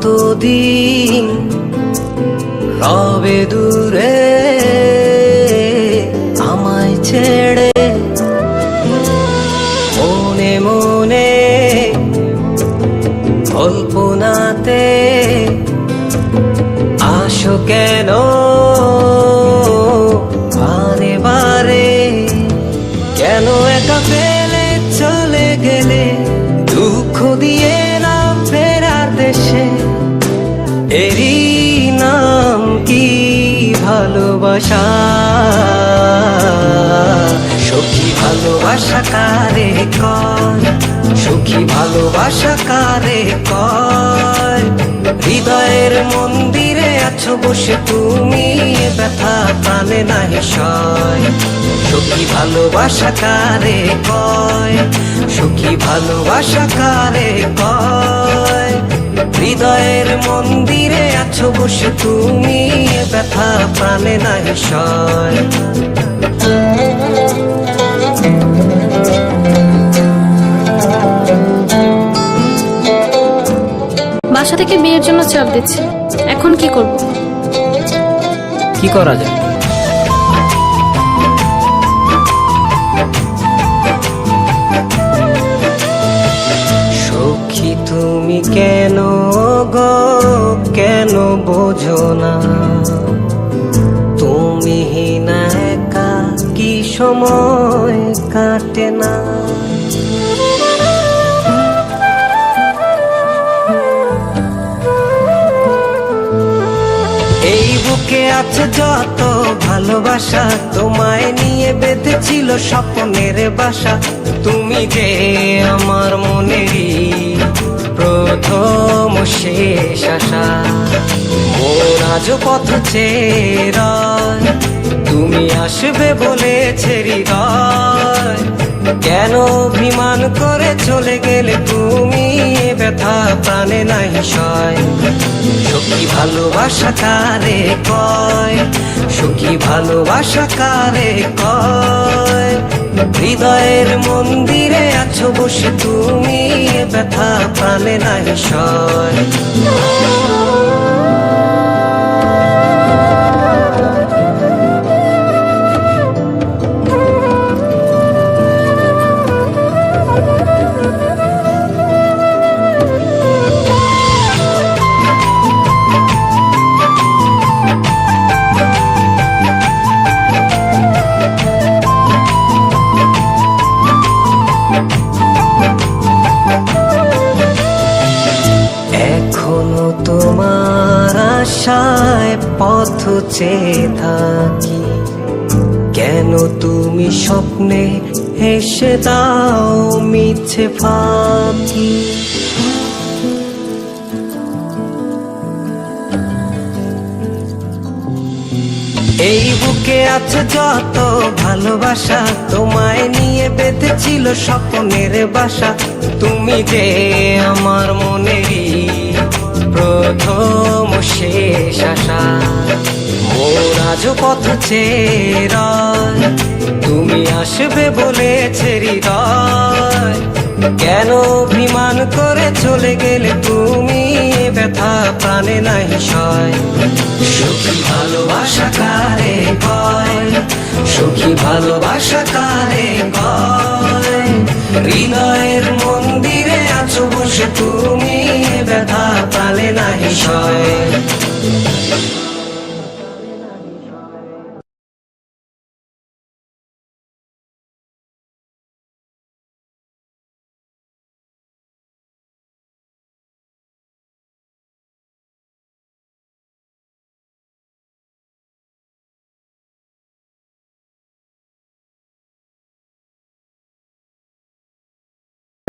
কতদিন রবে দূরে আমায় ছেড়ে, মনে মনে কল্পনাতে আসো কেন বারে বারে, কেন একা ফেলে চলে গেলে দুঃখ দিয়ে না ফেরার দেশে। এরই নাম কি ভালোবাসা? সখী ভালোবাসা কারে কয়, সখী ভালোবাসা কারে কয়? হৃদয়ের মন্দিরে আছো বসে তুমি, ব্যথা প্রাণে নাহি সয়। সখী ভালোবাসা কারে কয়, সখী ভালোবাসা কারে কয়? হৃদয়ের মন্দিরে আছো বসে তুমি, ব্যথা প্রাণে নাহি সয়। বাসা থেকে বিয়ের জন্য চাপ দিচ্ছে, এখন কি করব? কি করা যায়? সখী তুমি কেন গো, কেন বোঝো না? তুমি না একা কি সময় কাটে না? এই বুকে আছে যত ভালোবাসা, তোমায় নিয়ে বেঁধেছিল স্বপ্নের বাসা। তুমি যে আমার মনেরই প্রথম শেষ আশা। মন আজ পথ চেয়ে রয়, তুমি আসবে বলেছে হৃদয়। কেন অভিমান করে চলে গেলে তুমি, ব্যথা প্রাণে নাহি সয়। সখী ভালোবাসা কারে কয়, সখী ভালোবাসা কারে কয়? হৃদয়ের মন্দিরে আছো বসে তুমি, ব্যথা প্রাণে নাহি সয়। এখনো তোমার আশায় পথ চেয়ে থাকি, কেন তুমি স্বপ্নে হেসে দাও মিছে ফাঁকি? এই বুকে আছে যত ভালোবাসা, তোমায় নিয়ে বেঁধেছিল স্বপ্নের বাসা। তুমি যে আমার মনেরই প্রথম শেষ আশা। মন আজ পথ চেয়ে রয়, তুমি আসবে বলেছে হৃদয়। কেন অভিমান করে চলে গেলে তুমি, ব্যথা প্রাণে নাহি সয়। সখী ভালোবাসা কারে কয়, সখী ভালোবাসা কারে কয়? হৃদয়ের মন্দিরে আছো বসে তুমি, ব্যথা প্রাণে নাহি সয়।